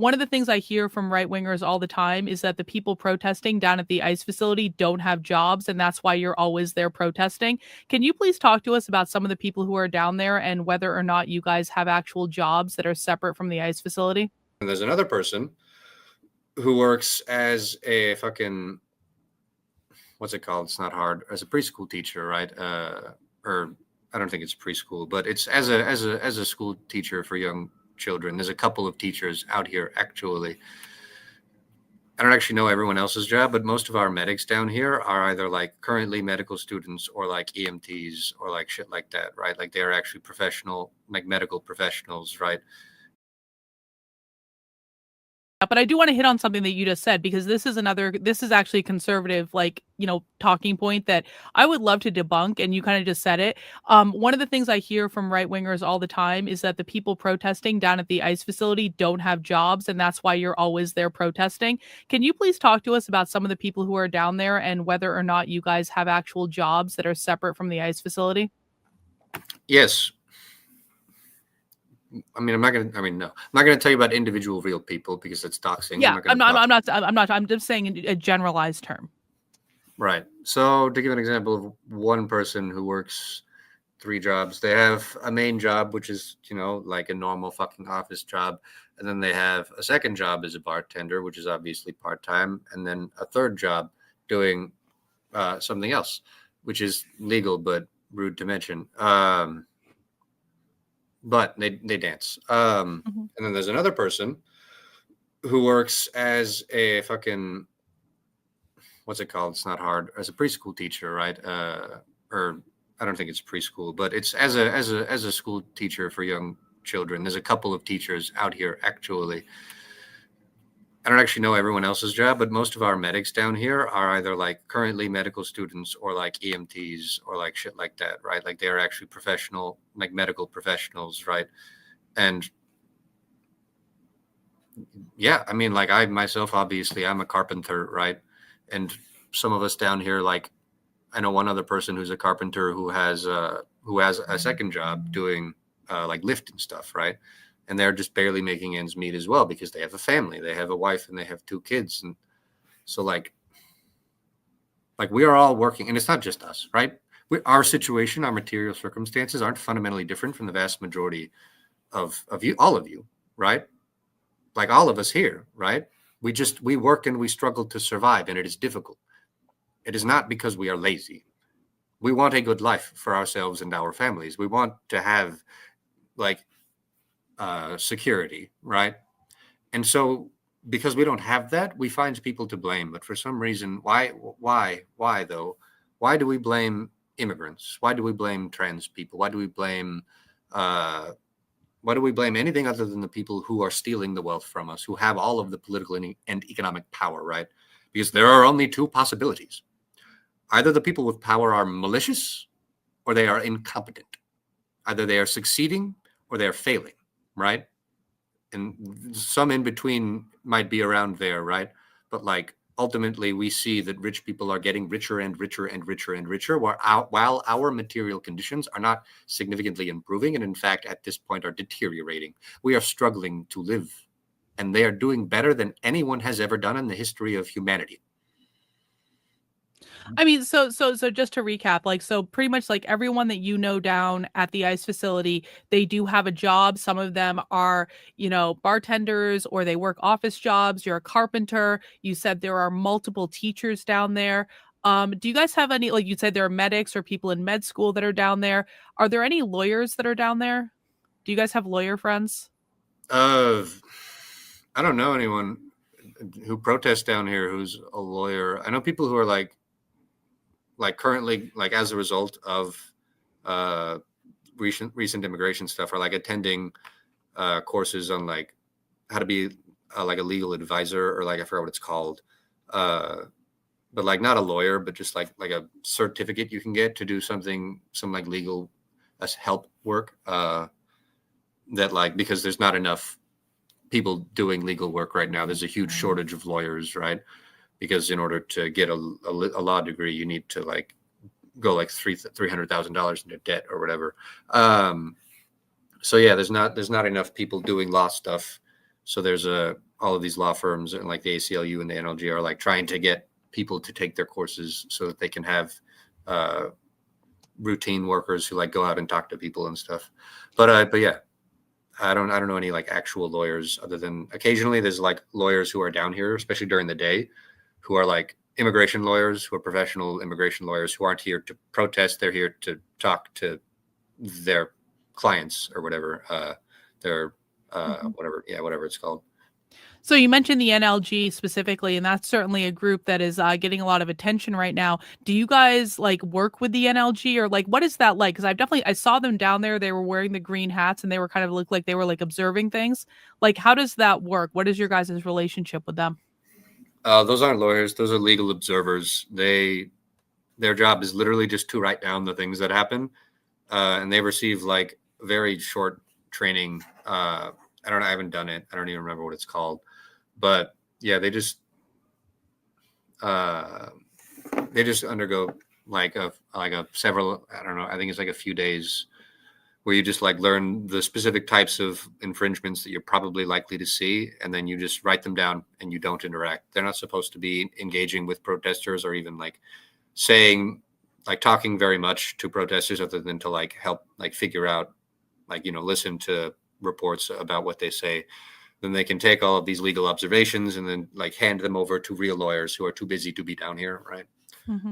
one of the things I hear from right wingers all the time is that the people protesting down at the ICE facility don't have jobs, and that's why you're always there protesting. Can you please talk to us about some of the people who are down there and whether or not you guys have actual jobs that are separate from the ICE facility? And there's another person who works as a fucking, what's it called? It's not hard. As a preschool teacher, right? Or I don't think it's preschool, but it's as a school teacher for young children. There's a couple of teachers out here actually. I don't actually know everyone else's job, but most of our medics down here are either like currently medical students or like EMTs or like shit like that, right? Like they're actually professional, like medical professionals, right? But I do want to hit on something that you just said, because this is actually a conservative, talking point that I would love to debunk. And you kind of just said it. One of the things I hear from right wingers all the time is that the people protesting down at the ICE facility don't have jobs, and that's why you're always there protesting. Can you please talk to us about some of the people who are down there and whether or not you guys have actual jobs that are separate from the ICE facility? Yes. I mean, no, I'm not going to tell you about individual real people because it's doxing. Yeah, I'm just saying in a generalized term. Right. So to give an example of one person who works 3 jobs, they have a main job, which is, like a normal fucking office job. And then they have a second job as a bartender, which is obviously part-time. And then a third job doing something else, which is legal, but rude to mention. But they dance. And then there's another person who works as a fucking, what's it called? It's not hard. As a preschool teacher, right? Or I don't think it's preschool, but it's as a school teacher for young children. There's a couple of teachers out here actually. I don't actually know everyone else's job, but most of our medics down here are either like currently medical students or like EMTs or like shit like that, right? Like they're actually professional, like medical professionals, right? And yeah, I mean, like I myself, obviously, I'm a carpenter, right? And some of us down here, like I know one other person who's a carpenter who has a second job doing like lifting stuff, right? And they're just barely making ends meet as well because they have a family, they have a wife, and they have 2 kids. And so like we are all working, and it's not just us, right? Our situation, our material circumstances aren't fundamentally different from the vast majority of you, all of you, right? Like all of us here, right? We work and we struggle to survive, and it is difficult. It is not because we are lazy. We want a good life for ourselves and our families. We want to have like security, right? And so because we don't have that, we find people to blame. But for some reason, why though? Why do we blame immigrants? Why do we blame trans people? Why do we blame anything other than the people who are stealing the wealth from us, who have all of the political and economic power, right? Because there are only 2 possibilities. Either the people with power are malicious or they are incompetent. Either they are succeeding or they are failing, right? And some in between might be around there, right? But like ultimately we see that rich people are getting richer and richer and richer and richer, while our material conditions are not significantly improving, and in fact at this point are deteriorating. We are struggling to live, and they are doing better than anyone has ever done in the history of humanity. I mean, so just to recap, so pretty much like everyone that you know down at the ICE facility, they do have a job. Some of them are, bartenders, or they work office jobs. You're a carpenter. You said there are multiple teachers down there. Do you guys have any, like you said, there are medics or people in med school that are down there? Are there any lawyers that are down there? Do you guys have lawyer friends? I don't know anyone who protests down here who's a lawyer. I know people who are like currently, like as a result of recent immigration stuff, are like attending courses on like how to be like a legal advisor, or like I forgot what it's called, but like not a lawyer, but just like a certificate you can get to do some like legal help work, that like, because there's not enough people doing legal work right now. There's a huge shortage of lawyers, right? Because in order to get a law degree, you need to like go like $300,000 into debt or whatever. So yeah, there's not enough people doing law stuff So there's all of these law firms and like the ACLU and the NLG are like trying to get people to take their courses so that they can have routine workers who like go out and talk to people and stuff. But yeah, I don't know any like actual lawyers other than occasionally there's like lawyers who are down here, especially during the day, who are like immigration lawyers, who are professional immigration lawyers who aren't here to protest. They're here to talk to their clients or whatever, whatever it's called. So you mentioned the NLG specifically, and that's certainly a group that is getting a lot of attention right now. Do you guys like work with the NLG, or like what is that like? Because I saw them down there. They were wearing the green hats, and they were kind of looked like they were like observing things. Like, how does that work? What is your guys' relationship with them? Those aren't lawyers. Those are legal observers. Their job is literally just to write down the things that happen, and they receive like very short training. I haven't done it. I don't even remember what it's called. But yeah, they just undergo like a several, I don't know, I think it's like a few days where you just like learn the specific types of infringements that you're probably likely to see, and then you just write them down and you don't interact. They're not supposed to be engaging with protesters or even like talking very much to protesters other than to like help like figure out, like, listen to reports about what they say. Then they can take all of these legal observations and then like hand them over to real lawyers who are too busy to be down here, right? Mm-hmm.